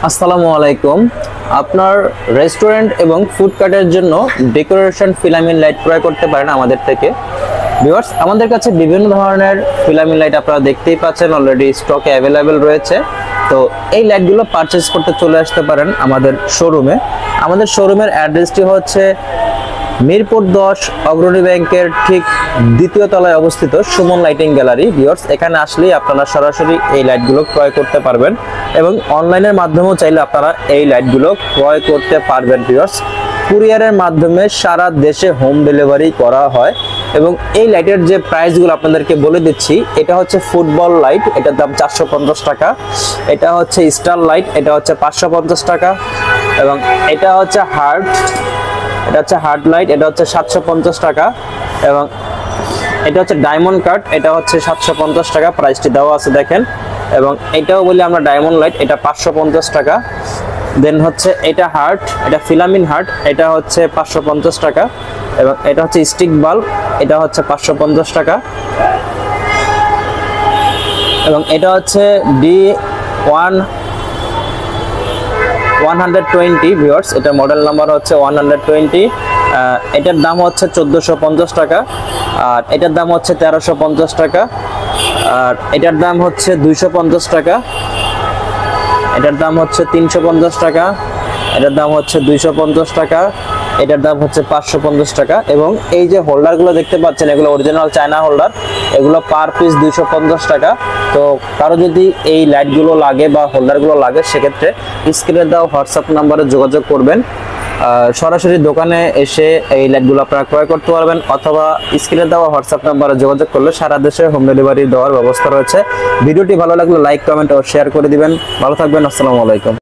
আসসালামু আলাইকুম। আপনার রেস্টুরেন্ট এবং ফুড কার্টের জন্য ডেকোরেশন ফিলামেন্ট লাইট ক্রয় করতে পারেন আমাদের থেকে। ভিউয়ার্স, আমাদের কাছে বিভিন্ন ধরনের ফিলামেন্ট লাইট আপনারা দেখতেই পাচ্ছেন, অলরেডি স্টকে অ্যাভেলেবেল রয়েছে। তো এই লাইটগুলো পারচেজ করতে চলে আসতে পারেন আমাদের শোরুমে। আমাদের শোরুমের অ্যাড্রেসটি হচ্ছে মিরপুর 10 অগ্রণী ব্যাংকের ঠিক দ্বিতীয় তলায় অবস্থিত সুমন লাইটিং গ্যালারি। ভিউয়ার্স, এখানে আসলেই আপনারা সরাসরি এই লাইটগুলো ক্রয় করতে পারবেন এবং অনলাইনের মাধ্যমেও চাইলে আপনারা এই লাইটগুলো ক্রয় করতে পারবেন। ভিউয়ার্স, কুরিয়ারের মাধ্যমে সারা দেশে হোম ডেলিভারি করা হয় এবং এই লাইটের যে প্রাইসগুলো আপনাদেরকে বলে দিচ্ছি, এটা হচ্ছে ফুটবল লাইট, এটার দাম 450 টাকা। এটা হচ্ছে স্টার লাইট, এটা হচ্ছে 550 টাকা। এবং এটা হচ্ছে হার্ট লাইট, এটা হচ্ছে 750 টাকা। এবং এটা হচ্ছে ডায়মন্ড কাট, এটা হচ্ছে 750 টাকা, প্রাইসটি দেওয়া আছে দেখেন। এবং এটাও বলি আমরা ডায়মন্ড লাইট, এটা 550 টাকা। দেন হচ্ছে এটা হার্ট, এটা ফিলামিন হার্ট, এটা হচ্ছে 550 টাকা। এবং এটা হচ্ছে স্টিক বাল্ব, এটা হচ্ছে 550 টাকা। এবং এটা হচ্ছে D120 ভিউয়ার্স, এটা মডেল নাম্বার হচ্ছে 120। এটার দাম হচ্ছে 1450 টাকা। আর এটার দাম হচ্ছে 1350 টাকা। আর এটার দাম হচ্ছে 250 টাকা। এটার দাম হচ্ছে 350 টাকা। এটার দাম হচ্ছে 250 টাকা। এটার দাম হচ্ছে 550 টাকা। এবং এই যে হোল্ডারগুলো দেখতে পাচ্ছেন, এগুলো অরিজিনাল চায়না হোল্ডার, এগুলো পার পিস 250 টাকা। তো কারো যদি এই লাইটগুলো লাগে বা হোল্ডারগুলো লাগে, সেক্ষেত্রে স্ক্রিনে দেওয়া হোয়াটসঅ্যাপ নাম্বারে যোগাযোগ করবেন। সরাসরি দোকানে এসে এই লাইটগুলো আপনারা ক্রয় করতে পারবেন, অথবা স্ক্রিনে দেওয়া হোয়াটসঅ্যাপ নাম্বারে যোগাযোগ করলে সারা দেশে হোম ডেলিভারি দেওয়ার ব্যবস্থা রয়েছে। ভিডিওটি ভালো লাগলে লাইক, কমেন্ট ও শেয়ার করে দিবেন। ভালো থাকবেন। আসসালামু আলাইকুম।